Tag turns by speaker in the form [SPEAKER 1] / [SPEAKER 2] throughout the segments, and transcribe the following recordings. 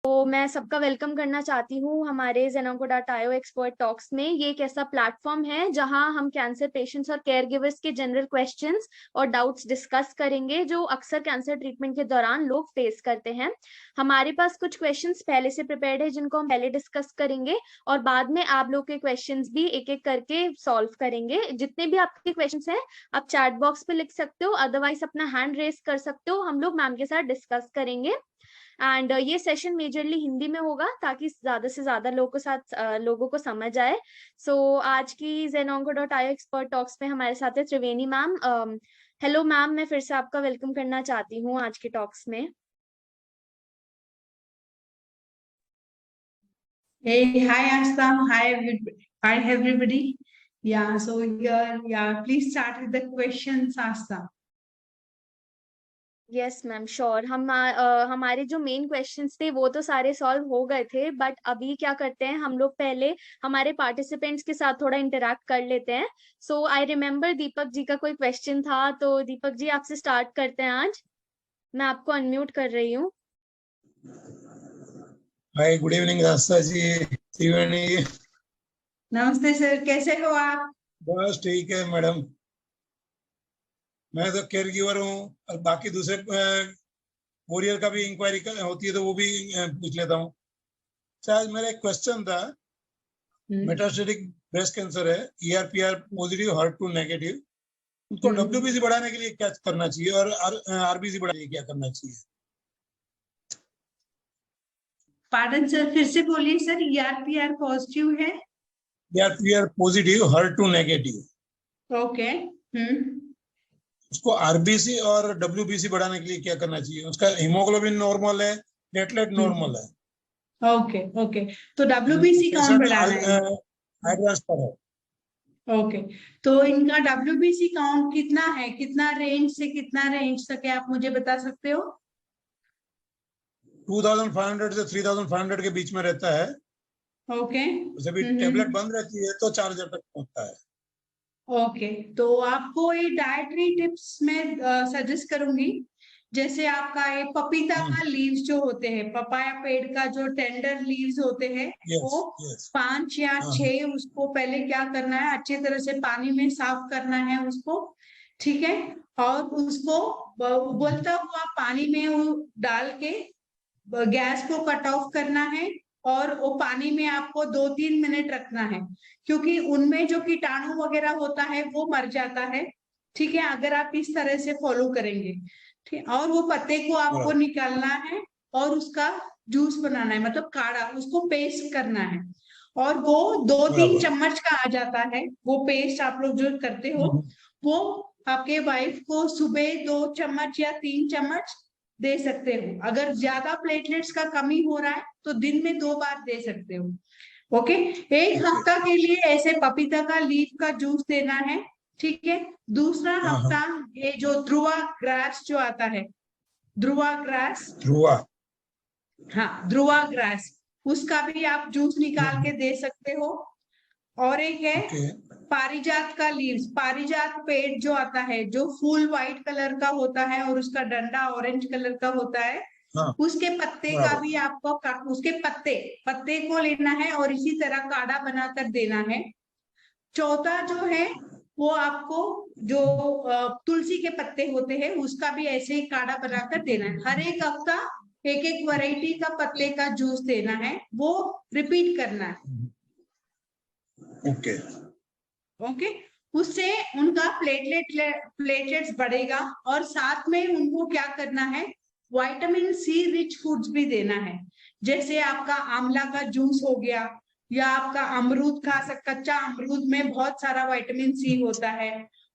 [SPEAKER 1] तो मैं सबका वेलकम करना चाहती हूँ हमारे ज़ेनोकोडा-टायो एक्सपर्ट टॉक्स में। ये एक ऐसा प्लेटफॉर्म है जहां हम कैंसर पेशेंट्स और केयर गिवर्स के जनरल क्वेश्चंस और डाउट्स डिस्कस करेंगे जो अक्सर कैंसर ट्रीटमेंट के दौरान लोग फेस करते हैं। हमारे पास कुछ क्वेश्चंस पहले से प्रिपेयर्ड है जिनको हम पहले डिस्कस करेंगे और बाद में आप लोग के क्वेश्चंस भी एक एक करके सॉल्व करेंगे। जितने भी आपके क्वेश्चंस हैं आप चैट बॉक्स पे लिख सकते हो, अदरवाइज अपना हैंड रेस कर सकते हो, हम लोग मैम के साथ डिस्कस करेंगे। एंड ये सेशन मेजरली हिंदी में होगा ताकि ज्यादा से ज्यादा लोगों को समझ आए। आज की ज़ेनोकोडा-टायो एक्सपर्ट टॉक्स में हमारे साथ है त्रिवेणी मैम। हेलो मैम, मैं फिर से आपका वेलकम करना चाहती हूँ आज के टॉक्स में।
[SPEAKER 2] Hey, hi Astam. Hi everybody. Please start with the questions, Astam.
[SPEAKER 1] Yes ma'am, sure. हमारे जो मेन क्वेश्चंस थे वो तो सारे सॉल्व हो गए थे, बट अभी क्या करते हैं हम लोग, पहले हमारे पार्टिसिपेंट्स के साथ थोड़ा इंटरेक्ट कर लेते हैं। आई रिमेम्बर दीपक जी का कोई क्वेश्चन था, तो दीपक जी आपसे स्टार्ट करते हैं आज। मैं आपको अनम्यूट कर रही हूँ।
[SPEAKER 3] हाय, गुड इवनिंग रास्ता जी, त्रिवेणी।
[SPEAKER 2] नमस्ते सर, कैसे हो आप?
[SPEAKER 3] बस ठीक है मैडम। मैं तो केयर गिवर हूँ और बाकी दूसरे कोरियर का भी इंक्वायरी होती है तो वो भी पूछ लेता हूँ। आज मेरा एक क्वेश्चन था, मेटास्टेटिक ब्रेस्ट कैंसर है, ER/PR पॉजिटिव HER2 नेगेटिव, उनको WBC बढ़ाने के लिए क्या करना चाहिए और RBC बढ़ाने के लिए क्या करना चाहिए?
[SPEAKER 2] पार्डन सर, फिर से बोलिए सर। ER/PR पॉजिटिव है,
[SPEAKER 3] ER/PR positive HER2 negative.
[SPEAKER 2] Okay.
[SPEAKER 3] उसको RBC और WBC बढ़ाने के लिए क्या करना चाहिए? उसका हीमोग्लोबिन नॉर्मल है, प्लेटलेट नॉर्मल है।
[SPEAKER 2] ओके ओके, तो WBC काउंट बढ़ाना है।
[SPEAKER 3] ट्रांसफर है।
[SPEAKER 2] ओके, तो इनका WBC काउंट कितना है, कितना रेंज से कितना रेंज तक है, आप मुझे बता सकते हो?
[SPEAKER 3] 2500 से 3500 के बीच में रहता है।
[SPEAKER 2] ओके,
[SPEAKER 3] जब टेबलेट बंद रहती है तो 4000 तक पहुंचता है।
[SPEAKER 2] ओके, तो आपको ये डाइटरी टिप्स में सजेस्ट करूंगी। जैसे आपका ये पपीता का लीव्स जो होते हैं, पपाया पेड़ का जो टेंडर लीव्स होते हैं, वो 5 या 6 उसको पहले क्या करना है, अच्छी तरह से पानी में साफ करना है उसको, ठीक है। और उसको उबलता हुआ पानी में वो डाल के गैस को कट ऑफ करना है और वो पानी में आपको 2-3 मिनट रखना है, क्योंकि उनमें जो कीटाणु वगैरह होता है वो मर जाता है, ठीक है, अगर आप इस तरह से फॉलो करेंगे, ठीक। और वो पत्ते को आपको निकालना है और उसका जूस बनाना है, मतलब काढ़ा, उसको पेस्ट करना है। और वो 2-3 चम्मच का आ जाता है, वो पेस्ट आप लोग जो करते हो, वो आपके वाइफ को सुबह 2 चम्मच या 3 चम्मच दे सकते हो। अगर ज्यादा प्लेटलेट्स का कमी हो रहा है तो दिन में 2 बार दे सकते हो। ओके, 1 हफ्ता के लिए ऐसे पपीता का लीफ का जूस देना है, ठीक है। दूसरा हफ्ता ये जो ध्रुवा ग्रास जो आता है, ध्रुवा ग्रास, उसका भी आप जूस निकाल के दे सकते हो। और एक है पारिजात का लीव्स, पारिजात पेड़ जो आता है, जो फूल व्हाइट कलर का होता है और उसका डंडा ऑरेंज कलर का होता है, उसके पत्ते का भी आपको, उसके पत्ते को लेना है और इसी तरह काढ़ा बनाकर देना है। चौथा जो है वो आपको जो तुलसी के पत्ते होते हैं उसका भी ऐसे ही काढ़ा बनाकर देना है। हर एक हफ्ता एक वैरायटी का पत्ते का जूस देना है, वो रिपीट करना है। ओके, उससे उनका प्लेटलेट्स बढ़ेगा और साथ में उनको क्या करना है, विटामिन C रिच फूड्स भी देना है। जैसे आपका आंवला का जूस हो गया, या आपका अमरूद खा सकते, कच्चा अमरूद में बहुत सारा विटामिन C होता है।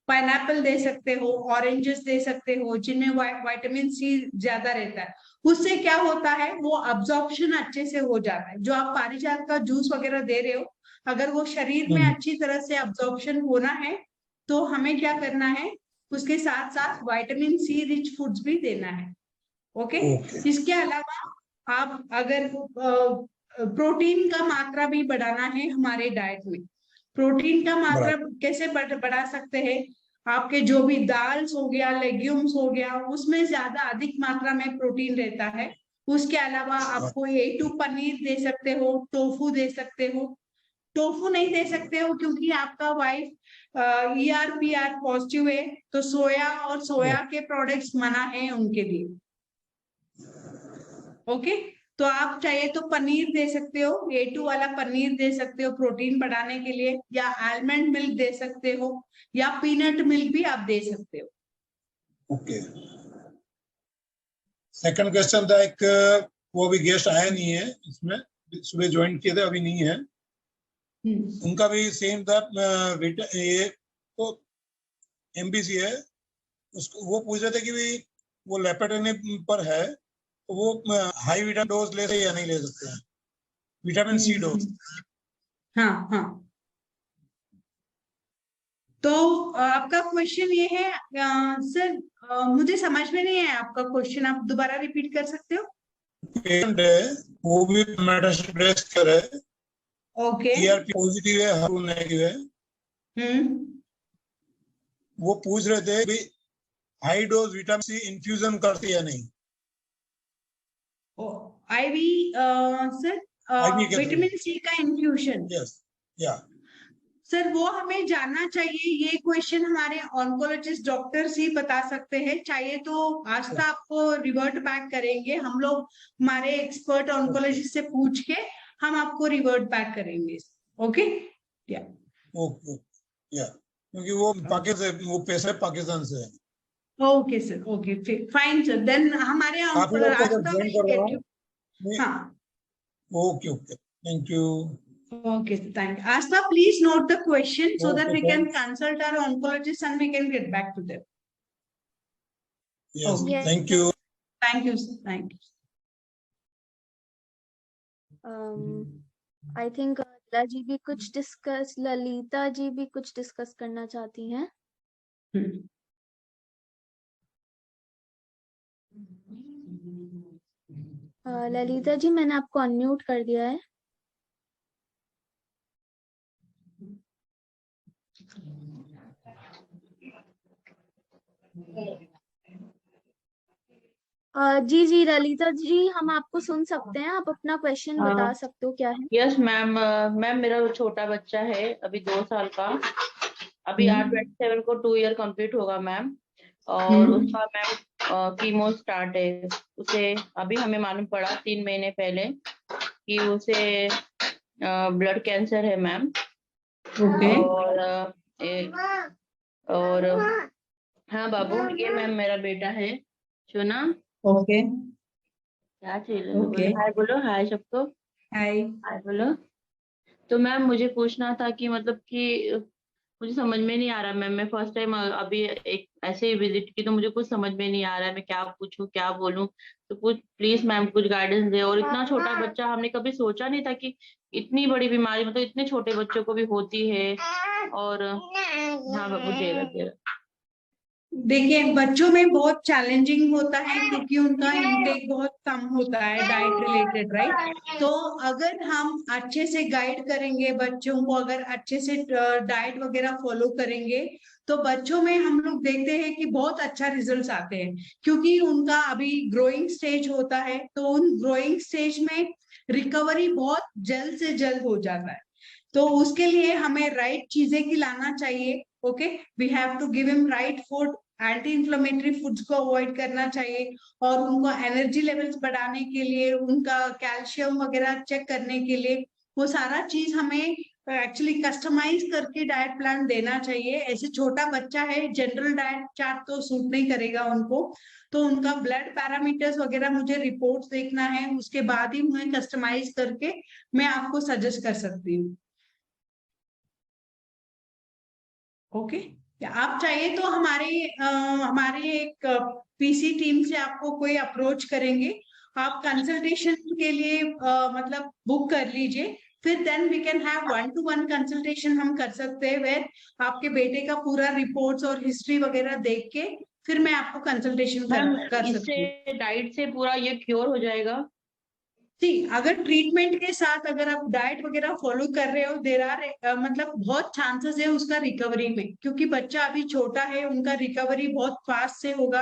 [SPEAKER 2] पाइनएप्पल दे सकते हो, ऑरेंजेस दे सकते हो जिनमें विटामिन C ज्यादा रहता है। उससे क्या होता है, वो अब्जॉर्प्शन अच्छे से हो जाता है। जो आप पारिजात का जूस वगैरह दे रहे हो, अगर वो शरीर में अच्छी तरह से अब्जॉर्प्शन होना है तो हमें क्या करना है, उसके साथ साथ विटामिन C रिच फूड्स भी देना है। ओके, इसके अलावा आप अगर प्रोटीन का मात्रा भी बढ़ाना है हमारे डाइट में। प्रोटीन का मात्रा कैसे बढ़ा सकते हैं, आपके जो भी दाल्स हो गया, लेग्यूम्स हो गया, उसमें ज्यादा अधिक मात्रा में प्रोटीन रहता है, उसके अलावा आपको A2 पनीर दे सकते हो, टोफू दे सकते हो। टोफू नहीं दे सकते हो क्योंकि आपका वाइफ ERPR पॉजिटिव है, तो सोया और सोया के प्रोडक्ट्स मना है उनके लिए। ओके, तो आप चाहे तो पनीर दे सकते हो, A2 वाला पनीर दे सकते हो प्रोटीन बढ़ाने के लिए, या आलमंड मिल्क दे सकते हो, या पीनट मिल्क भी आप दे सकते हो।
[SPEAKER 3] ओके। सेकंड क्वेश्चन था एक, वो अभी गेस्ट आया नहीं है इसमें, सुबह ज्वाइन किए थे, अभी नहीं है। उनका भी सेम था, ये तो MBC है, उसको वो पूछ रहे थे कि भाई वो लेपेटाइनिब पर है तो वो हाई विटामिन डोज ले सकते या नहीं ले सकते हैं, विटामिन C डोज।
[SPEAKER 2] हाँ हाँ, तो आपका क्वेश्चन ये है सर, मुझे समझ में नहीं है आपका क्वेश्चन, आप दोबारा रिपीट कर सकते हो?
[SPEAKER 3] पेशेंट है, वो भी मेटास्टेटिक ब्रेस्ट कैंसर है,
[SPEAKER 2] ओके।
[SPEAKER 3] ERP पॉजिटिव है, HER2 नेगेटिव है। वो पूछ रहे थे कि high dose vitamin C infusion करते या नहीं।
[SPEAKER 2] IV सर, विटामिन C का इन्फ्यूजन?
[SPEAKER 3] यस, या
[SPEAKER 2] सर वो हमें जानना चाहिए, ये क्वेश्चन हमारे ऑन्कोलॉजिस्ट डॉक्टर्स ही बता सकते हैं। चाहिए तो आस्था आपको रिवर्ट बैक करेंगे, हम लोग हमारे एक्सपर्ट ऑन्कोलॉजिस्ट से पूछ के हम आपको रिवर्ट बैक करेंगे। ओके, या
[SPEAKER 3] ओके, या क्योंकि वो पाकिस्तान, वो पैसे पाकिस्तान से है।
[SPEAKER 2] Okay sir, okay fine sir, then हमारे
[SPEAKER 3] ऑन्कोलॉजिस्ट।
[SPEAKER 2] हाँ,
[SPEAKER 3] okay okay, thank you.
[SPEAKER 2] Okay, thank you. Asta, please note the question so that
[SPEAKER 3] Okay,
[SPEAKER 2] we can consult our oncologist and we can get back to them.
[SPEAKER 3] Yes,
[SPEAKER 2] Okay.
[SPEAKER 3] thank you.
[SPEAKER 2] Thank you, sir. Thank you.
[SPEAKER 1] I think Lalita ji भी कुछ discuss करना चाहती हैं। ललिता जी, मैंने आपको unmute कर दिया है। जी जी ललिता जी, हम आपको सुन सकते हैं, आप अपना क्वेश्चन बता सकते हो क्या है।
[SPEAKER 4] यस मैम, मैम मेरा छोटा बच्चा है अभी 2 साल का, अभी 8/27 को 2 ईयर कंप्लीट होगा मैम, और उसका मैम कीमो स्टार्ट है उसे। अभी हमें मालूम पड़ा 3 महीने पहले कि उसे ब्लड कैंसर है मैम।
[SPEAKER 2] ओके।
[SPEAKER 4] और हाँ बाबू, ये मैम मेरा बेटा है चुना।
[SPEAKER 2] ओके,
[SPEAKER 4] क्या चाहिए?
[SPEAKER 2] ओके।
[SPEAKER 4] हाय बोलो, हाय सबको,
[SPEAKER 2] हाय।
[SPEAKER 4] हाय बोलो। तो मैम मुझे पूछना था कि मतलब कि मुझे समझ में नहीं आ रहा मैम, मैं फर्स्ट टाइम अभी एक ऐसे ही विजिट की, तो मुझे कुछ समझ में नहीं आ रहा है, मैं क्या पूछूं क्या बोलूं, तो कुछ प्लीज मैम कुछ गाइडेंस दे। और इतना छोटा बच्चा, हमने कभी सोचा नहीं था कि इतनी बड़ी बीमारी मतलब इतने छोटे बच्चों को भी होती है। और हाँ बाबू, देगा।
[SPEAKER 2] देखिए, बच्चों में बहुत चैलेंजिंग होता है क्योंकि उनका इनटेक बहुत कम होता है डाइट रिलेटेड, राइट? तो अगर हम अच्छे से गाइड करेंगे बच्चों को, अगर अच्छे से डाइट वगैरह फॉलो करेंगे, तो बच्चों में हम लोग देखते हैं कि बहुत अच्छा रिजल्ट्स आते हैं, क्योंकि उनका अभी ग्रोइंग स्टेज होता है, तो उन ग्रोइंग स्टेज में रिकवरी बहुत जल्द से जल्द हो जाता है। तो उसके लिए हमें राइट चीजें खिलाना चाहिए। Okay, we have to give him right food, anti inflammatory foods को अवॉइड करना चाहिए, और उनको एनर्जी लेवल्स बढ़ाने के लिए, उनका कैल्शियम वगैरह चेक करने के लिए, वो सारा चीज हमें एक्चुअली कस्टमाइज करके डाइट प्लान देना चाहिए। ऐसे छोटा बच्चा है, जनरल डाइट चार्ट तो सूट नहीं करेगा उनको, तो उनका ब्लड पैरामीटर्स वगैरह मुझे रिपोर्ट्स देखना है, उसके बाद ही उन्हें कस्टमाइज करके मैं आपको सजेस्ट कर सकती हूँ। ओके, आप चाहिए तो हमारे एक पीसी टीम से आपको कोई अप्रोच करेंगे, आप कंसल्टेशन के लिए मतलब बुक कर लीजिए, फिर then we can have 1-to-1 consultation हम कर सकते हैं, वेर आपके बेटे का पूरा रिपोर्ट्स और हिस्ट्री वगैरह देख के फिर मैं आपको कंसल्टेशन कर सकती हूँ।
[SPEAKER 4] डाइट से पूरा ये क्योर हो जाएगा?
[SPEAKER 2] जी, अगर ट्रीटमेंट के साथ अगर आप डाइट वगैरह फॉलो कर रहे हो, देर आर मतलब बहुत चांसेस है उसका रिकवरी में, क्योंकि बच्चा अभी छोटा है, उनका रिकवरी बहुत फास्ट से होगा,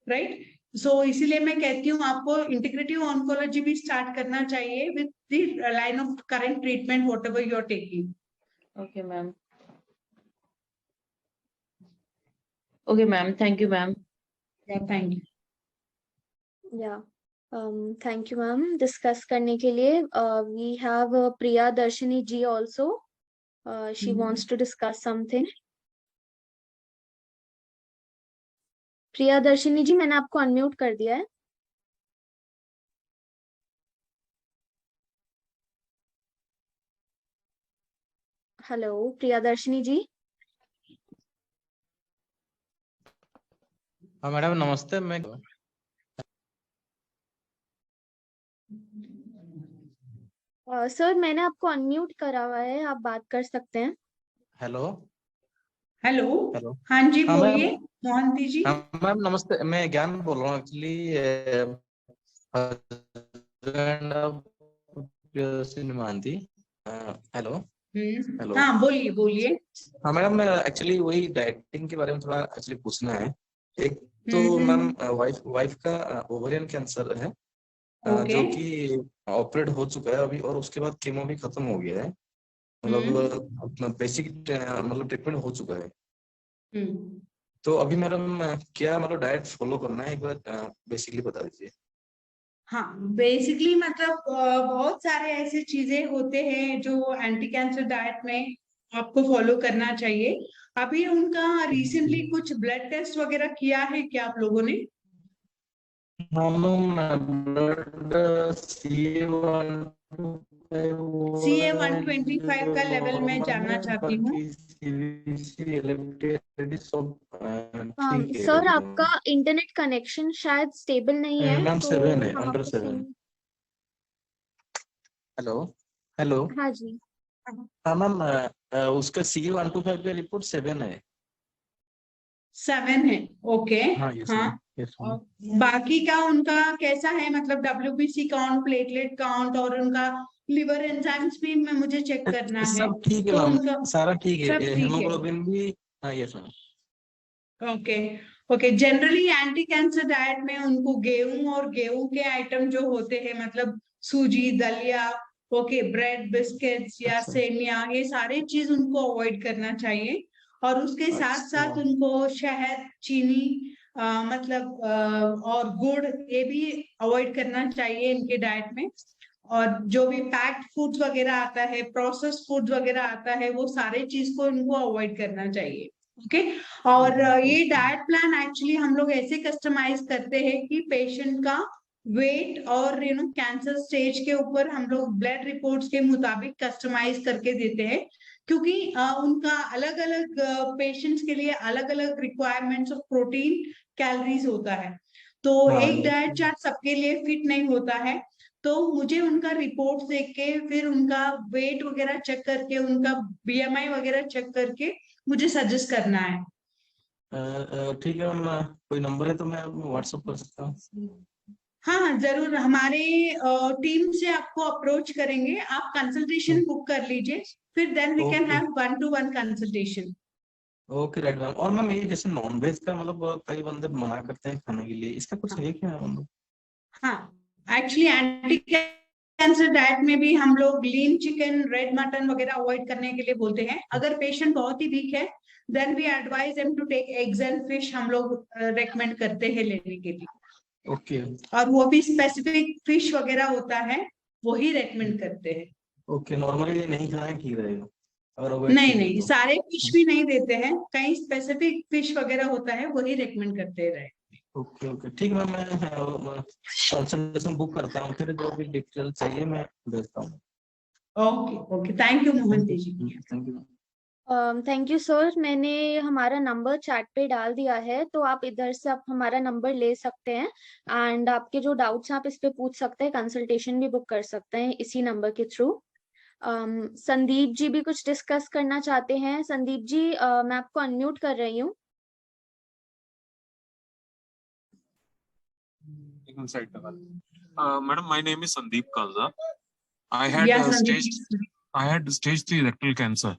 [SPEAKER 2] राइट? इसीलिए मैं कहती हूँ आपको इंटीग्रेटिव ऑन्कोलॉजी भी स्टार्ट करना चाहिए with the line of current treatment what ever you are taking.
[SPEAKER 4] Okay ma'am. Okay ma'am, thank you ma'am.
[SPEAKER 2] Thank you.
[SPEAKER 1] या थैंक यू मैम डिस्कस करने के लिए। We have Priya Darshani ji also, she wants to discuss something. Priya Darshani ji, मैंने आपको unmute कर दिया है। Hello प्रिया दर्शनी जी।
[SPEAKER 5] हाँ मैडम नमस्ते। मैं
[SPEAKER 1] सर मैंने आपको अनम्यूट करा हुआ है, आप बात कर सकते हैं।
[SPEAKER 5] Hello
[SPEAKER 2] hello.
[SPEAKER 5] हेलो।
[SPEAKER 2] हाँ जी
[SPEAKER 5] हाँ
[SPEAKER 2] बोलिए
[SPEAKER 5] मैम।
[SPEAKER 2] मोहंती जी।
[SPEAKER 5] हाँ मैम नमस्ते, मैं ज्ञान बोल रहा हूँ एक्चुअली सिनेमांती। Hello hello.
[SPEAKER 2] हाँ बोलिए बोलिए।
[SPEAKER 5] हाँ मैडम, मैं एक्चुअली वही डाइटिंग के बारे में थोड़ा एक्चुअली पूछना है। एक तो मैम वाइफ का ओवरियन कैंसर है,
[SPEAKER 2] ओके।
[SPEAKER 5] जो कि ऑपरेट हो चुका है अभी, और उसके बाद कीमो भी खत्म हो गया है। मतलब अपना बेसिक मतलब ट्रीटमेंट हो चुका है। तो अभी मैडम क्या मतलब डाइट फॉलो करना है, एक बार बेसिकली बता दीजिए।
[SPEAKER 2] हाँ बेसिकली मतलब बहुत सारे ऐसे चीजें होते हैं जो एंटी कैंसर डाइट में आपको फॉलो करना चाहिए। अभी उनका रिसेंटली कुछ ब्लड टेस्ट वगैरह किया है क्या आप लोगों ने?
[SPEAKER 5] हाँ मैम, ब्लड
[SPEAKER 2] CA-125 का लेवल मैं
[SPEAKER 5] नॉर्मल
[SPEAKER 2] जानना
[SPEAKER 5] है,
[SPEAKER 2] चाहती हूँ।
[SPEAKER 5] बाकी CBC एलिवेटेड सब ठीक है
[SPEAKER 1] सर
[SPEAKER 5] अभी तो।
[SPEAKER 1] आपका इंटरनेट कनेक्शन शायद स्टेबल नहीं है,
[SPEAKER 5] मैम
[SPEAKER 1] तो
[SPEAKER 5] 7 है,
[SPEAKER 1] हम
[SPEAKER 5] अंडर
[SPEAKER 1] आपको
[SPEAKER 5] 7।
[SPEAKER 1] सुन।
[SPEAKER 5] Hello hello.
[SPEAKER 1] हाँ जी।
[SPEAKER 5] हाँ मैम, उसका CA-125 का रिपोर्ट 7 है।
[SPEAKER 2] 7 है। ओके।
[SPEAKER 5] हाँ यस
[SPEAKER 2] हाँ।
[SPEAKER 5] Ma'am, yes ma'am.
[SPEAKER 2] और बाकी का उनका कैसा है, मतलब WBC काउंट, प्लेटलेट काउंट और उनका लिवर एंजाइम्स भी मैं मुझे चेक करना है।
[SPEAKER 5] सब ठीक है
[SPEAKER 2] तो
[SPEAKER 5] मैम,
[SPEAKER 2] उनका
[SPEAKER 5] सारा ठीक है,
[SPEAKER 2] सब ठीक है।
[SPEAKER 5] हेमोग्लोबिन भी। हाँ yes ma'am.
[SPEAKER 2] Okay. Okay generally anti cancer diet में उनको गेहूं और गेहूं के आइटम जो होते हैं, मतलब सूजी, दलिया, ओके, ब्रेड, बिस्किट्स या
[SPEAKER 5] अच्छा
[SPEAKER 2] सेमिया, ये सारे चीज उनको अवॉइड करना चाहिए। और उसके साथ
[SPEAKER 5] अच्छा।
[SPEAKER 2] साथ उनको शहद, चीनी, मतलब और गुड़, ये भी अवॉइड करना चाहिए इनके डाइट में। और जो भी पैक्ड फूड्स वगैरह आता है, प्रोसेस फूड्स वगैरह आता है, वो सारे चीज को इनको अवॉइड करना चाहिए। ओके। और ये डाइट प्लान एक्चुअली हम लोग ऐसे कस्टमाइज करते हैं कि पेशेंट का वेट और कैंसर स्टेज के ऊपर हम लोग ब्लड रिपोर्ट्स के मुताबिक कस्टमाइज करके देते हैं, क्योंकि उनका अलग अलग पेशेंट्स के लिए अलग अलग रिक्वायरमेंट्स ऑफ प्रोटीन, कैलोरीज होता है। तो
[SPEAKER 5] हाँ
[SPEAKER 2] एक
[SPEAKER 5] यस।
[SPEAKER 2] डाइट चार्ट सबके लिए फिट नहीं होता है। तो मुझे उनका रिपोर्ट देख के, फिर उनका वेट वगैरह चेक करके, उनका BMI वगैरह चेक करके मुझे सजेस्ट करना है।
[SPEAKER 5] ठीक है मैम, कोई नंबर है तो मैं व्हाट्सअप कर सकता हूँ।
[SPEAKER 2] हाँ हाँ जरूर, हमारे टीम से आपको अप्रोच करेंगे, आप कंसल्टेशन बुक कर लीजिए, फिर then we can
[SPEAKER 5] okay
[SPEAKER 2] have 1-to-1 consultation.
[SPEAKER 5] Okay right ma'am. और मैम ये जैसे नॉन वेज का मतलब कई बंदे मना करते हैं खाने के लिए, इसका कुछ है क्या मतलब?
[SPEAKER 2] हाँ एक्चुअली एंटी कैंसर डाइट में भी हम लोग लीन चिकन, रेड मटन वगैरह अवॉइड करने के लिए बोलते हैं। अगर पेशेंट बहुत ही वीक है, then we advise them to take eggs and fish, हम लोग रेकमेंड करते हैं लेने के लिए।
[SPEAKER 5] ओके
[SPEAKER 2] और वो भी स्पेसिफिक फिश वगैरह होता है, वही रेकमेंड करते हैं।
[SPEAKER 5] ओके, नॉर्मली ये नहीं खाना ठीक रहेगा और अवॉइड
[SPEAKER 2] नहीं
[SPEAKER 5] कीजिए
[SPEAKER 2] नहीं,
[SPEAKER 5] तो।
[SPEAKER 2] सारे फिश भी नहीं देते हैं, कहीं स्पेसिफिक फिश वगैरह होता है, वही रेकमेंड करते रहे।
[SPEAKER 5] ओके ओके ठीक है मैम, मैं कंसल्टेशन बुक करता हूँ, फिर जो भी डिटेल चाहिए मैं भेजता हूँ।
[SPEAKER 2] Okay okay, thank you
[SPEAKER 5] thank
[SPEAKER 2] Mohanty
[SPEAKER 5] you
[SPEAKER 2] ji.
[SPEAKER 5] Thank you.
[SPEAKER 1] Thank you sir, मैंने हमारा नंबर चैट पे डाल दिया है, तो आप इधर से आप हमारा नंबर ले सकते हैं एंड आपके जो डाउट्स हैं आप इस पे पूछ सकते हैं, कंसल्टेशन भी बुक कर सकते हैं इसी नंबर के थ्रू। संदीप जी भी कुछ डिस्कस करना चाहते हैं। संदीप जी, मैं आपको अनम्यूट कर रही हूँ।
[SPEAKER 6] Madam, my name is Sandeep Kalza. I had
[SPEAKER 2] या
[SPEAKER 6] stage 3 rectal cancer,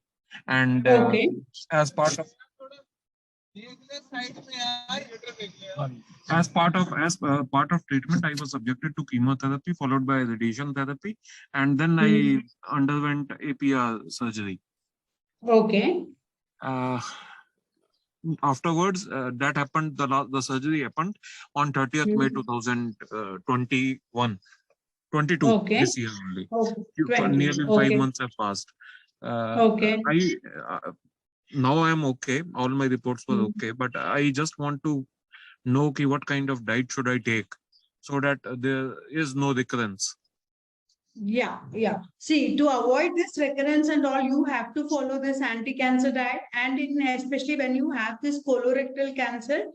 [SPEAKER 6] and
[SPEAKER 2] okay.
[SPEAKER 6] as part of As part of treatment, I was subjected to chemotherapy followed by radiation therapy, and then I underwent APR surgery.
[SPEAKER 2] Okay.
[SPEAKER 6] Afterwards, that happened. The surgery happened on 30th May 2021, 22.
[SPEAKER 2] Okay.
[SPEAKER 6] This year only.
[SPEAKER 2] Okay.
[SPEAKER 6] Nearly 5 months have passed.
[SPEAKER 2] Okay.
[SPEAKER 6] Now I am okay. All my reports were okay, but I just want to know what kind of diet should I take so that there is no recurrence.
[SPEAKER 2] Yeah. See, to avoid this recurrence and all, you have to follow this anti-cancer diet, and especially when you have this colorectal cancer,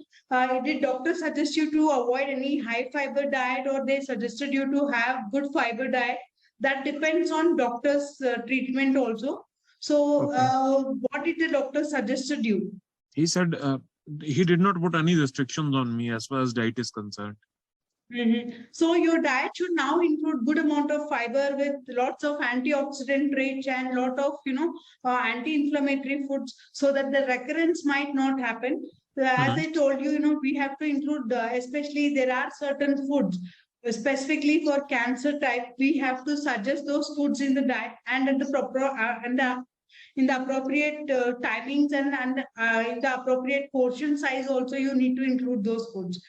[SPEAKER 2] did doctor suggest you to avoid any high fiber diet, or they suggested you to have good fiber diet? That depends on doctor's treatment also. So, what did the doctor suggested you?
[SPEAKER 6] He said he did not put any restrictions on me as far as diet is concerned.
[SPEAKER 2] So your diet should now include good amount of fiber with lots of antioxidant rich and lot of anti-inflammatory foods, so that the recurrence might not happen. As I told you, we have to include especially there are certain foods specifically for cancer type. We have to suggest those foods in the diet, and at the proper in the appropriate timings and in the appropriate portion size also, you need to include those foods.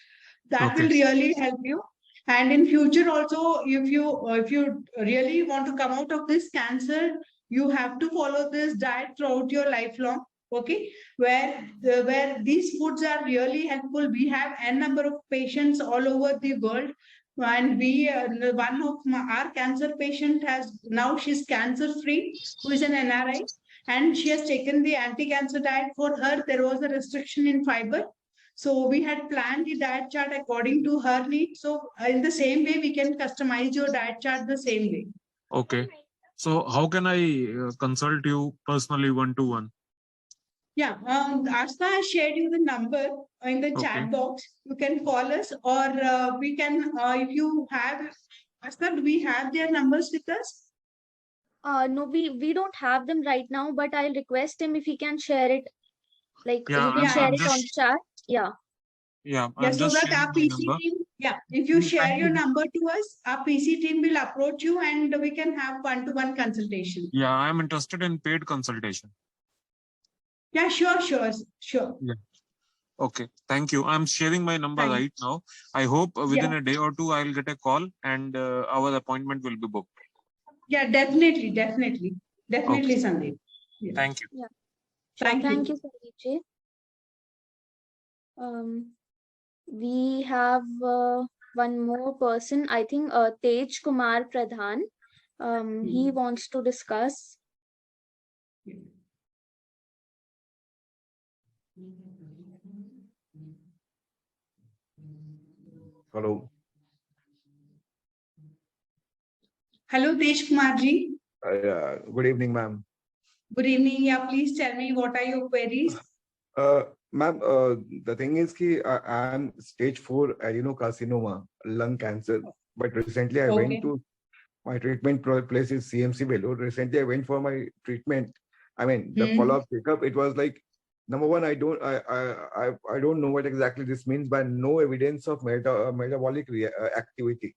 [SPEAKER 2] That will really help you. And in future also, if you really want to come out of this cancer, you have to follow this diet throughout your lifelong. Okay, where these foods are really helpful. We have n number of patients all over the world, and we one of our cancer patient has now, she's cancer free, who is an NRI, and she has taken the anti-cancer diet. For her, there was a restriction in fiber. So we had planned the diet chart according to her needs. So in the same way, we can customize your diet chart the same way.
[SPEAKER 6] Okay. So how can I consult you personally one-to-one?
[SPEAKER 2] Yeah, Ashna has shared you the number in the chat box. You can call us, or we can, if you have, Ashna, do we have their numbers with us?
[SPEAKER 1] No, we don't have them right now, but I'll request him if he can share it. Like you can share it on chat. Yeah.
[SPEAKER 2] So that our PC team, if you share your number to us, our PC team will approach you and we can have one-to-one consultation.
[SPEAKER 6] Yeah, I'm interested in paid consultation.
[SPEAKER 2] Yeah, sure.
[SPEAKER 6] Yeah. Okay, thank you. I'm sharing my number right now. I hope within a day or two, I'll get a call and our appointment will be booked.
[SPEAKER 2] Yeah, definitely, Sandeep.
[SPEAKER 6] Yeah. Thank you.
[SPEAKER 1] Yeah.
[SPEAKER 2] Thank you,
[SPEAKER 1] Sandeep. We have one more person, I think Tej Kumar Pradhan. He wants to discuss.
[SPEAKER 7] Hello.
[SPEAKER 2] Hello, Tej Kumar ji.
[SPEAKER 7] Good evening, ma'am.
[SPEAKER 2] Good evening. Yeah, please tell me, what are your queries?
[SPEAKER 7] Ma'am, the thing is I am stage 4 adenocarcinoma, lung cancer. But recently I went to my treatment place is CMC Vellore. Recently I went for my treatment. I mean, the follow-up checkup, it was like, number one, I don't know what exactly this means, but no evidence of metabolic activity.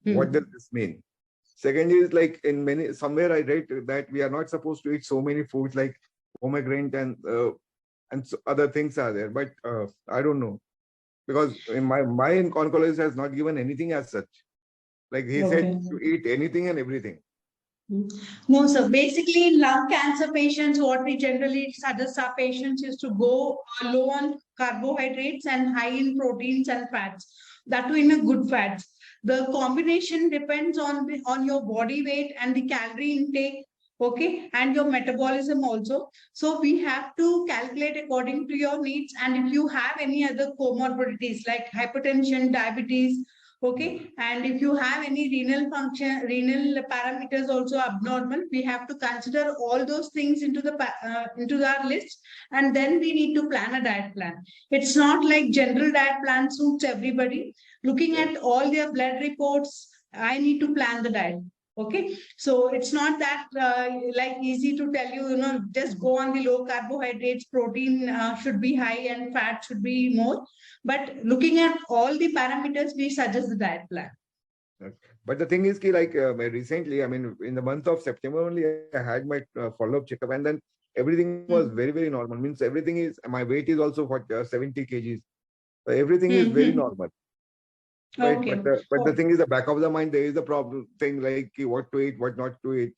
[SPEAKER 7] What does this mean? Second is like somewhere I read that we are not supposed to eat so many foods like pomegranate and so other things are there, but I don't know, because in my oncologist has not given anything as such. Like he said to eat anything and everything.
[SPEAKER 2] No, sir. Basically, in lung cancer patients, what we generally suggest our patients is to go low on carbohydrates and high in proteins and fats. That too in a good fats. The combination depends on your body weight and the calorie intake. Okay, and your metabolism also. So we have to calculate according to your needs. And if you have any other comorbidities like hypertension, diabetes, okay, and if you have any renal parameters also abnormal, we have to consider all those things into our list, and then we need to plan a diet plan. It's not like general diet plan suits everybody. Looking at all their blood reports, I need to plan the diet. Okay, so it's not that like easy to tell you, just go on the low carbohydrates, protein should be high and fat should be more. But looking at all the parameters, we suggest the diet plan.
[SPEAKER 7] But the thing is, ki, like recently, I mean, in the month of September only, I had my follow-up checkup, and then everything was very, very normal. Means everything is, my weight is also for 70 kgs. So everything is very normal. Right?
[SPEAKER 2] Okay.
[SPEAKER 7] But the thing is, the back of the mind, there is a problem thing like what to eat, what not to eat.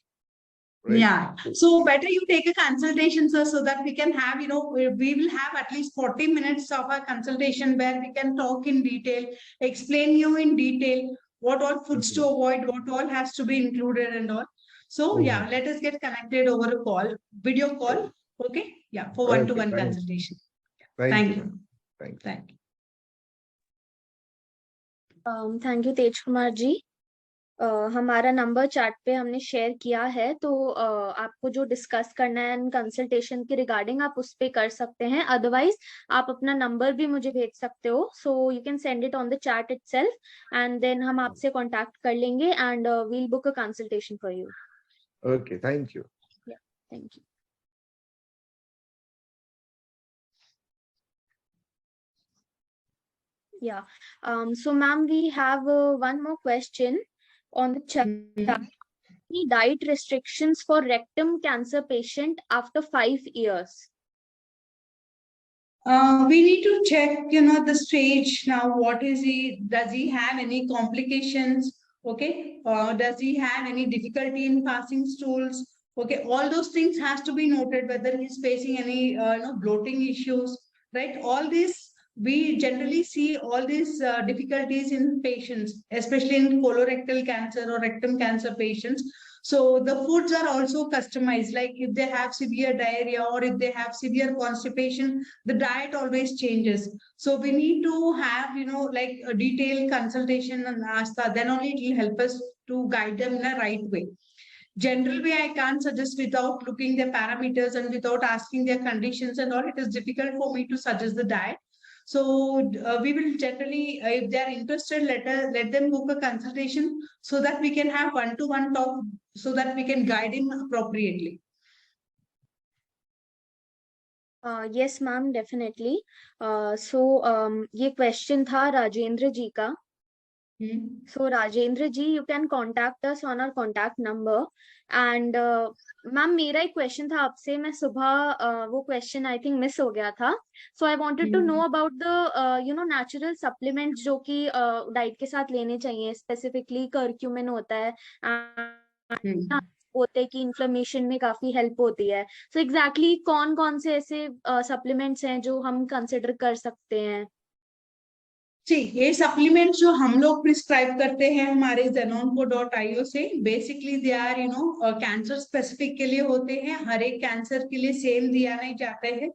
[SPEAKER 7] Right?
[SPEAKER 2] Yeah. So better you take a consultation, sir, so that we can have, we will have at least 40 minutes of a consultation where we can talk in detail, explain you in detail what all foods to avoid, what all has to be included and all. So yeah, let us get connected over a call, video call. Okay. Yeah. For one-to-one consultation. Thank you.
[SPEAKER 7] Thank you.
[SPEAKER 1] Thank you Tej Kumar ji. हमारा number chart पे हमने share किया है, तो आपको जो discuss करना है कंसल्टेशन के रिगार्डिंग आप उस पे कर सकते हैं। अदरवाइज आप अपना नंबर भी मुझे भेज सकते हो, so you can send it on the chat itself and then हम आपसे कांटेक्ट कर लेंगे and we'll book a consultation for you.
[SPEAKER 7] Okay, thank you.
[SPEAKER 1] Thank you. Yeah. So ma'am, we have one more question on the chat. Any diet restrictions for rectum cancer patient after 5 years?
[SPEAKER 2] We need to check, the stage now. What is he? Does he have any complications? Okay. Does he have any difficulty in passing stools? Okay. All those things has to be noted, whether he's facing any, bloating issues, right? All these, we generally see all these difficulties in patients, especially in colorectal cancer or rectum cancer patients. So the foods are also customized. Like if they have severe diarrhea or if they have severe constipation, the diet always changes. So we need to have, like a detailed consultation and ASTA. Then only it will help us to guide them in a right way. General way, I can't suggest without looking their parameters and without asking their conditions and all. It is difficult for me to suggest the diet. So we will generally, if they are interested, let them book a consultation so that we can have one-to-one talk, so that we can guide him appropriately.
[SPEAKER 1] Yes, ma'am, definitely. So ये question था राजेंद्र जी का. So Rajendra ji, you can contact us on our contact number. And ma'am, मेरा एक question था आपसे, मैं सुबह वो question I think miss हो गया था. So I wanted to know about the natural supplements जो कि diet के साथ लेने चाहिए. Specifically curcumin होता है, होते हैं कि इन्फ्लेमेशन में काफी हेल्प होती है. So exactly कौन कौन से ऐसे supplements हैं जो हम consider कर सकते हैं?
[SPEAKER 2] जी, ये सप्लीमेंट जो हम लोग प्रिस्क्राइब करते हैं हमारे zenonco.io से, basically they are cancer specific के लिए होते हैं. हर एक कैंसर के लिए सेम दिया नहीं जाता है.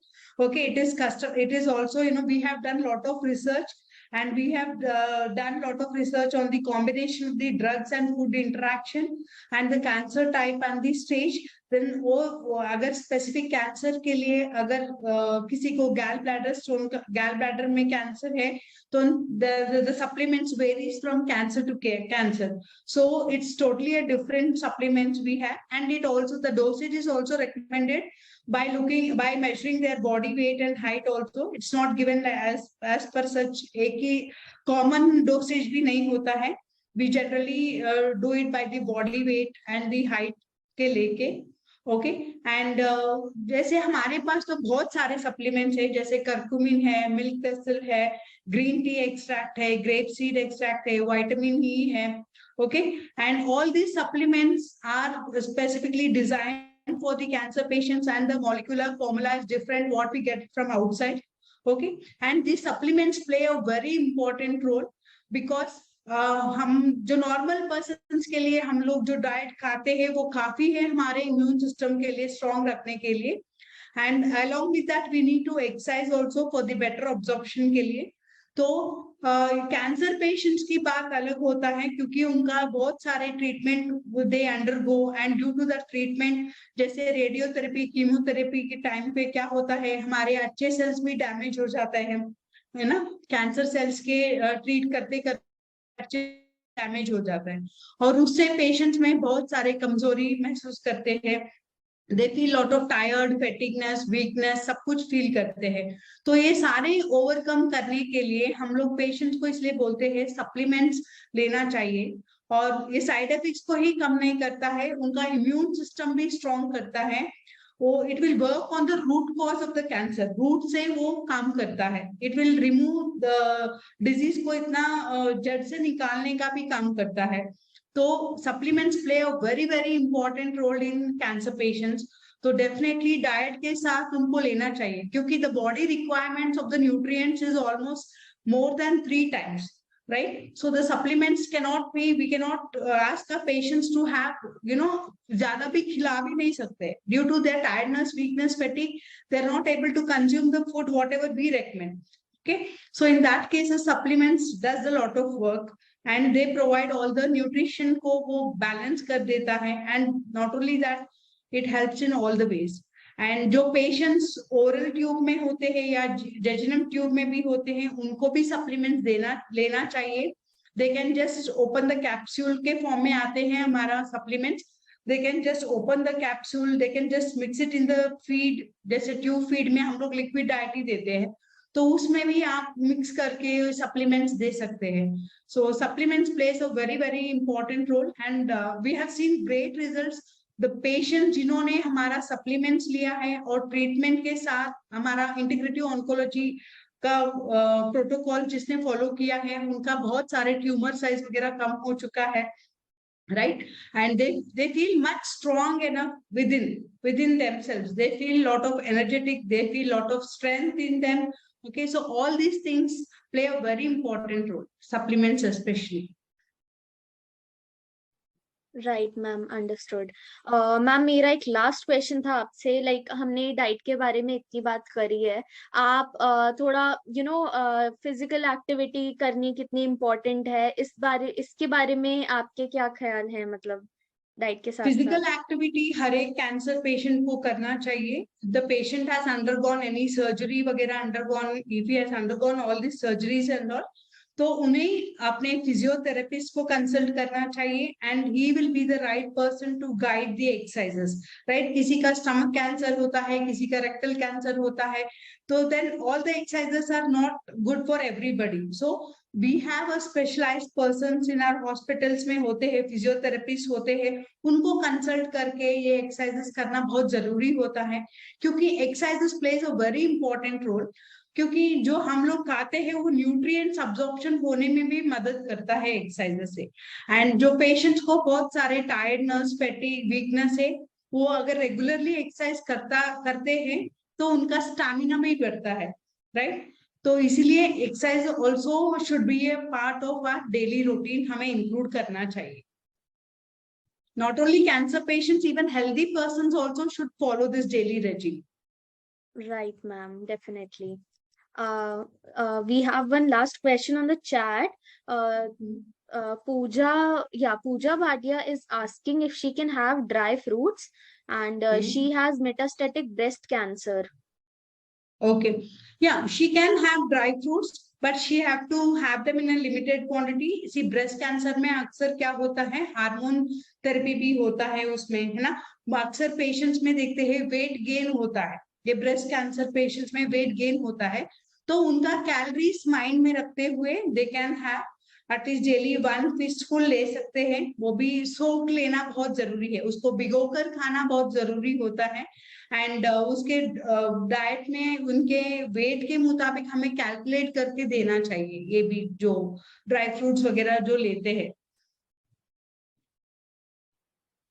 [SPEAKER 2] Okay, it is custom, it is also we have done lot of research and we have done a lot of research on the combination of the drugs and food interaction and the cancer type and the stage. Then वो अगर specific cancer के लिए अगर किसी को गैल bladder में cancer है, तो the supplements varies from cancer to cancer. So it's totally a different supplements we have, and it also, the dosage is also recommended by measuring their body weight and height also. It's not given as per such एक ही common dosage भी नहीं होता है. We generally do it by the body weight and the height के लेके. Okay, and जैसे हमारे पास तो बहुत सारे सप्लीमेंट्स है, जैसे कर्कुमिन है, मिल्क पेस्टल है, ग्रीन टी एक्सट्रैक्ट है, ग्रेप सीड एक्सट्रैक्ट है, विटामिन ई है. Okay, and all these supplements are specifically designed for the cancer patients and the molecular formula is different what we get from outside. Okay, and these supplements play a very important role, because हम जो normal person के लिए हम लोग जो diet खाते हैं वो काफी है हमारे इम्यून सिस्टम के लिए स्ट्रॉन्ग रखने के लिए. And along with that we need to exercise also for the better absorption के लिए. तो कैंसर पेशेंट्स की बात अलग होता है, क्योंकि उनका बहुत सारे treatment they undergo, and due to that treatment, जैसे रेडियोथेरेपी, कीमोथेरेपी के टाइम पे क्या होता है, हमारे अच्छे सेल्स भी डैमेज हो जाता है ना. कैंसर सेल्स के ट्रीट करते करते अच्छे डैमेज हो जाता है और उससे पेशेंट्स में बहुत सारे कमजोरी महसूस करते हैं। They feel lot of tired, fatigueness, weakness, सब कुछ फील करते हैं। तो ये सारे ओवरकम करने के लिए हम लोग पेशेंट्स को इसलिए बोलते हैं सप्लीमेंट्स लेना चाहिए। और ये साइड इफेक्ट्स को ही कम नहीं करता है, उनका इम्यून सिस्टम भी स्ट्रॉन्ग करता है। वो it will work on the root cause of the cancer, root से वो काम करता है। It will remove the disease को इतना जड़ से निकालने का भी काम करता है। तो supplements play a very very important role in cancer patients. तो डेफिनेटली डाइट के साथ उनको लेना चाहिए, क्योंकि the body requirements of the nutrients is almost more than 3 times, right? So the supplements cannot be, we cannot ask the patients to have, zyada bhi khila bhi nahi sakte due to their tiredness, weakness, fatigue. They're not able to consume the food whatever we recommend. Okay, so in that case the supplements does a lot of work and they provide all the nutrition ko wo balance kar deta hai, and not only that it helps in all the ways. And जो patients oral tube में होते हैं या जेजिनम tube में भी होते हैं, उनको भी सप्लीमेंट लेना चाहिए। They can just open the capsule के फॉर्म में आते हैं हमारा supplement. They can just open the capsule, they can just mix it in the feed, जैसे ट्यूब फीड में हम लोग लिक्विड डाइट ही देते हैं, तो उसमें भी आप मिक्स करके सप्लीमेंट्स दे सकते हैं। So supplements place a very very important role and we have seen great results. The patient जिन्होंने हमारा सप्लीमेंट्स लिया है और ट्रीटमेंट के साथ हमारा इंटीग्रेटिव ऑन्कोलॉजी का प्रोटोकॉल जिसने फॉलो किया है, उनका बहुत सारे ट्यूमर साइज वगैरह कम हो चुका है, right? And they feel much strong enough within themselves. They feel lot of energetic, they feel lot of strength in them. Okay, so all these things play a very important role, supplements especially.
[SPEAKER 1] Right ma'am, understood. Ma'am मेरा एक last question था आपसे, like हमने diet के बारे में इतनी बात करी है, आप थोड़ा फिजिकल एक्टिविटी करनी कितनी इम्पोर्टेंट है, इसके बारे में आपके क्या ख्याल है, मतलब डाइट के साथ?
[SPEAKER 2] फिजिकल एक्टिविटी हर एक कैंसर पेशेंट को करना चाहिए। The patient has undergone any surgery वगैरह, undergone, if he has undergone all this surgeries and all, तो उन्हें अपने फिजियोथेरेपिस्ट को कंसल्ट करना चाहिए and he will be the right person to guide the exercises, right? किसी का स्टमक कैंसर होता है, किसी का रेक्टल कैंसर होता है, तो then all the exercises are not good for everybody. So we have a specialised persons in our hospitals में होते हैं, फिजियोथेरेपिस्ट होते हैं, उनको कंसल्ट करके ये एक्सरसाइजेस करना बहुत जरूरी होता है, क्योंकि exercises plays a very important role. क्योंकि जो हम लोग खाते हैं वो न्यूट्रिएंट्स अब्जॉर्प्शन होने में भी मदद करता है एक्सरसाइजेस से। एंड जो पेशेंट्स को बहुत सारे टायर्डनेस, फैटिग, वीकनेस है, वो अगर रेगुलरली एक्सरसाइज करते हैं तो उनका स्टैमिना भी बढ़ता है, राइट? तो इसीलिए exercise also should be a part of our daily routine, हमें इंक्लूड करना चाहिए। Not only cancer patients, even healthy persons also should follow this daily regime.
[SPEAKER 1] Right, ma'am, definitely. We have one last question on the chat. Pooja Bhatia is asking if she can have dry fruits, and she has metastatic breast cancer.
[SPEAKER 2] Okay, yeah, she can have dry fruits, but she have to have them in a limited quantity. See, breast cancer में अक्सर क्या होता है, hormone therapy भी होता है उसमें, है ना? अक्सर पेशेंट्स में देखते हैं वेट गेन होता है, ये ब्रेस्ट कैंसर पेशेंट्स में वेट गेन होता है, तो उनका कैलोरीज माइंड में रखते हुए they can have at least daily 1 fistful ले सकते हैं। वो भी सोख लेना बहुत जरूरी है, उसको भिगोकर खाना बहुत जरूरी होता है। एंड उसके डाइट में उनके वेट के मुताबिक हमें कैलकुलेट करके देना चाहिए, ये भी जो ड्राई फ्रूट्स वगैरह जो लेते हैं।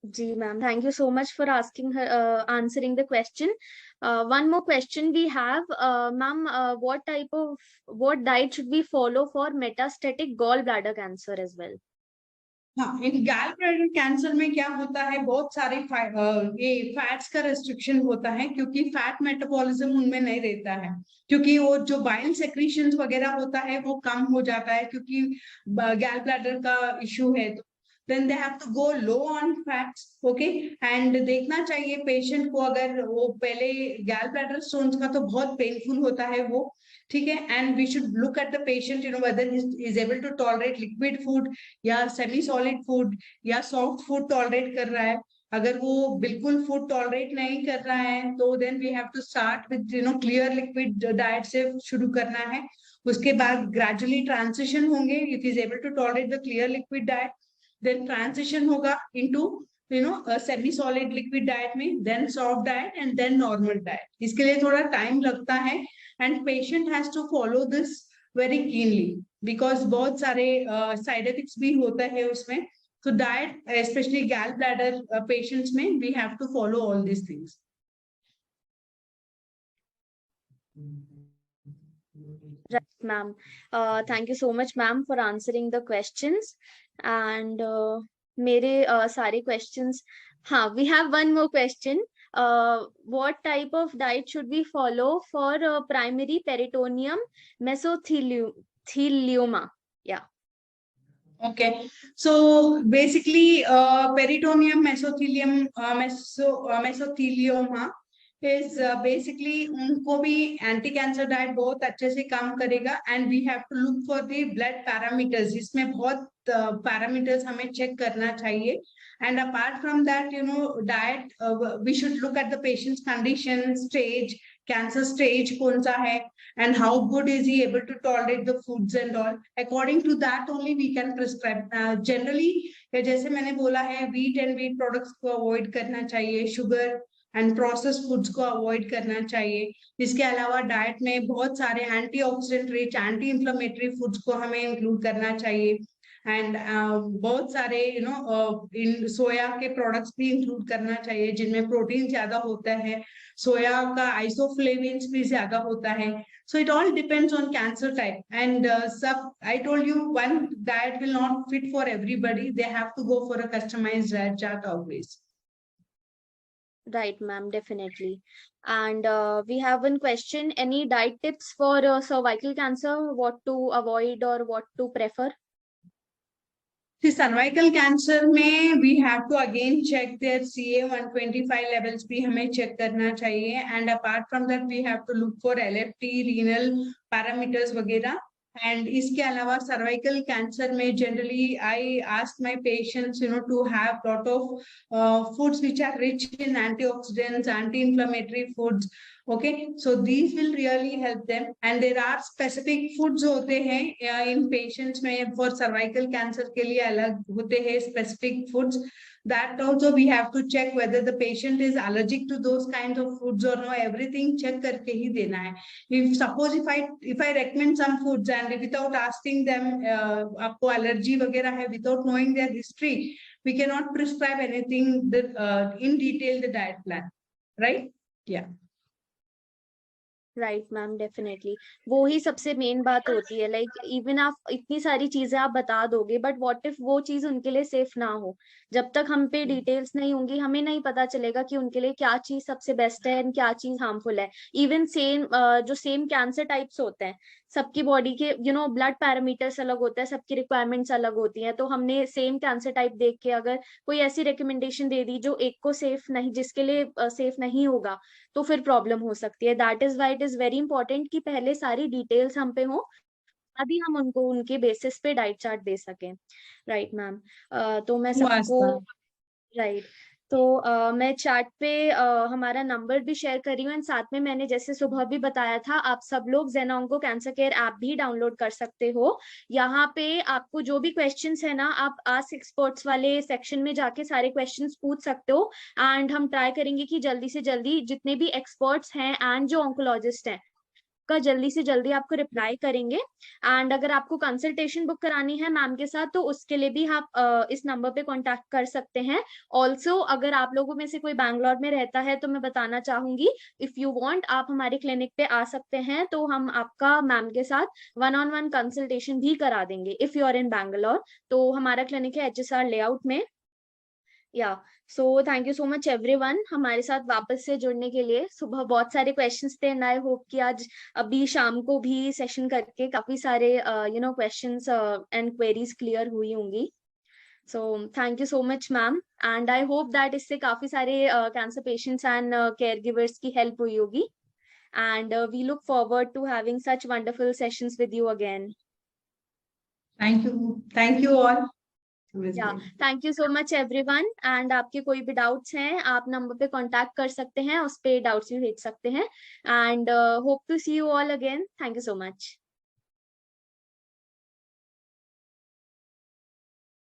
[SPEAKER 1] जी ma'am, thank you so much for asking her, answering the question. One more question we have, ma'am, what diet should we follow for metastatic gallbladder cancer as well?
[SPEAKER 2] हाँ, इन गैलब्लैडर कैंसर में क्या होता है, बहुत सारे ये फैट्स का रेस्ट्रिक्शन होता है, क्योंकि फैट मेटाबॉलिज्म उनमें नहीं रहता है, क्योंकि वो जो बाइल सेक्रीशंस वगैरह होता है वो कम हो जाता है, क्योंकि गैलब्लैडर का इशू है। तो then they have to go low on fats, okay? and देखना चाहिए पेशेंट को, अगर वो पहले गैलब्लैडर स्टोन्स का तो बहुत पेनफुल होता है वो, ठीक है, and we should look at the patient, you know, whether is able to tolerate liquid food या सेमी सॉलिड फूड या सॉफ्ट फूड टॉलरेट कर रहा है। अगर वो बिल्कुल फूड टॉलरेट नहीं कर रहा है तो then we have to start with, you know, clear liquid diet से शुरू करना है। उसके बाद ग्रेजुअली ट्रांजिशन होंगे, if is able to tolerate the clear liquid diet, then transition होगा into, you know, semi solid liquid diet में, then soft diet and then normal diet. इसके लिए थोड़ा टाइम लगता है and patient has to follow this very keenly because बहुत सारे side effects भी होता है उसमें। So diet, especially gallbladder patients में, we have to follow all these things.
[SPEAKER 1] Right, ma'am. Thank you so much, ma'am, for answering the questions. And मेरे सारे questions. हाँ, we have one more question. What type of diet should we follow for primary peritoneum mesothelioma? Yeah.
[SPEAKER 2] Okay, so basically peritoneum mesothelioma is basically उनको भी anti cancer diet बहुत अच्छे से काम करेगा and we have to look for the blood parameters. इसमें बहुत parameters हमें चेक करना चाहिए and apart from that, you know, diet we should look at the patient's condition, stage, cancer stage कौन सा है and how good is he able to tolerate the foods and all. According to that only we can prescribe. Generally जैसे मैंने बोला है, wheat and wheat products को avoid करना चाहिए, sugar and processed foods को avoid करना चाहिए। इसके अलावा डाइट में बहुत सारे antioxidant rich, anti inflammatory foods को हमें इंक्लूड करना चाहिए एंड बहुत सारे, यू नो, इन सोया के प्रोडक्ट्स भी इंक्लूड करना चाहिए जिनमें प्रोटीन ज्यादा होता है, सोया का आइसोफ्लेविन्स भी ज्यादा होता है। So it all depends on cancer type and I told you one diet will not fit for everybody. They have to go for a customized diet chart always.
[SPEAKER 1] Right, ma'am, definitely. And we have one question. Any diet tips for cervical cancer? What to avoid or what to prefer?
[SPEAKER 2] See, cervical cancer में we have to again check their CA-125 levels भी हमें check करना चाहिए and apart from that we have to look for LFT, renal parameters वगैरह। and इसके अलावा cervical cancer में generally I ask my patients, you know, to have lot of foods which are rich in antioxidants, anti-inflammatory foods. Okay, so these will really help them and there are specific foods होते हैं in patients में for cervical cancer के लिए अलग होते हैं specific foods. That also we have to check whether the patient is allergic to those kinds of foods or no. Everything check करके ही देना है। If suppose if I recommend some foods and without asking them आपको allergy वगैरह है, without knowing their history, we cannot prescribe anything that in detail the diet plan, right? Yeah.
[SPEAKER 1] Right ma'am, definitely वो ही सबसे main बात होती है। Like even आप इतनी सारी चीजें आप बता दोगे बट व्हाट इफ वो चीज उनके लिए सेफ ना हो, जब तक हम पे डिटेल्स नहीं होंगी हमें नहीं पता चलेगा कि उनके लिए क्या चीज सबसे बेस्ट है एंड क्या चीज हार्मफुल है। इवन सेम जो सेम कैंसर टाइप्स होते हैं, सबकी बॉडी के यू नो ब्लड पैरामीटर्स अलग होते हैं, सबकी रिक्वायरमेंट्स अलग होती हैं। तो हमने सेम कैंसर टाइप देख के अगर कोई ऐसी रिकमेंडेशन दे दी जो एक को सेफ नहीं, जिसके लिए सेफ नहीं होगा, तो फिर प्रॉब्लम हो सकती है। That is why it is very important कि पहले सारी डिटेल्स हम पे हो, अभी हम उनको उनके बेसिस पे डाइट चार्ट दे सकें। राइट मैम, तो मैं सबको राइट तो मैं चैट पे हमारा नंबर भी शेयर कर रही हूँ एंड साथ में मैंने जैसे सुबह भी बताया था, आप सब लोग ज़ेनांको कैंसर केयर ऐप भी डाउनलोड कर सकते हो। यहाँ पे आपको जो भी क्वेश्चंस है ना, आप आस्क एक्सपर्ट्स वाले सेक्शन में जाके सारे क्वेश्चंस पूछ सकते हो एंड हम ट्राई करेंगे कि जल्दी से जल्दी जितने भी एक्सपर्ट्स हैं एंड जो ऑन्कोलॉजिस्ट हैं का जल्दी से जल्दी आपको रिप्लाई करेंगे। एंड अगर आपको कंसल्टेशन बुक करानी है मैम के साथ तो उसके लिए भी आप इस नंबर पे कांटेक्ट कर सकते हैं। ऑल्सो अगर आप लोगों में से कोई बैंगलोर में रहता है तो मैं बताना चाहूंगी, इफ यू वांट आप हमारे क्लिनिक पे आ सकते हैं, तो हम आपका मैम के साथ 1-on-1 कंसल्टेशन भी करा देंगे if you are in Bangalore. तो हमारा क्लिनिक है HSR लेआउट में। Yeah so thank you so much everyone हमारे साथ वापस से जुड़ने के लिए। सुबह बहुत सारे क्वेश्चंस थे एंड आई होप कि आज अभी शाम को भी सेशन करके काफी सारे you know questions and queries clear हुई होंगी। सो thank you so much ma'am and I hope that इससे काफी सारे cancer patients and care givers की हेल्प हुई होगी। and we look forward to having such wonderful sessions with you again.
[SPEAKER 2] Thank you all.
[SPEAKER 1] Yeah, thank you so much everyone. And आपके कोई भी doubts हैं, आप नंबर पे contact कर सकते हैं, उस पे doubts भी भेज सकते हैं. And hope to see you all again. Thank you so much.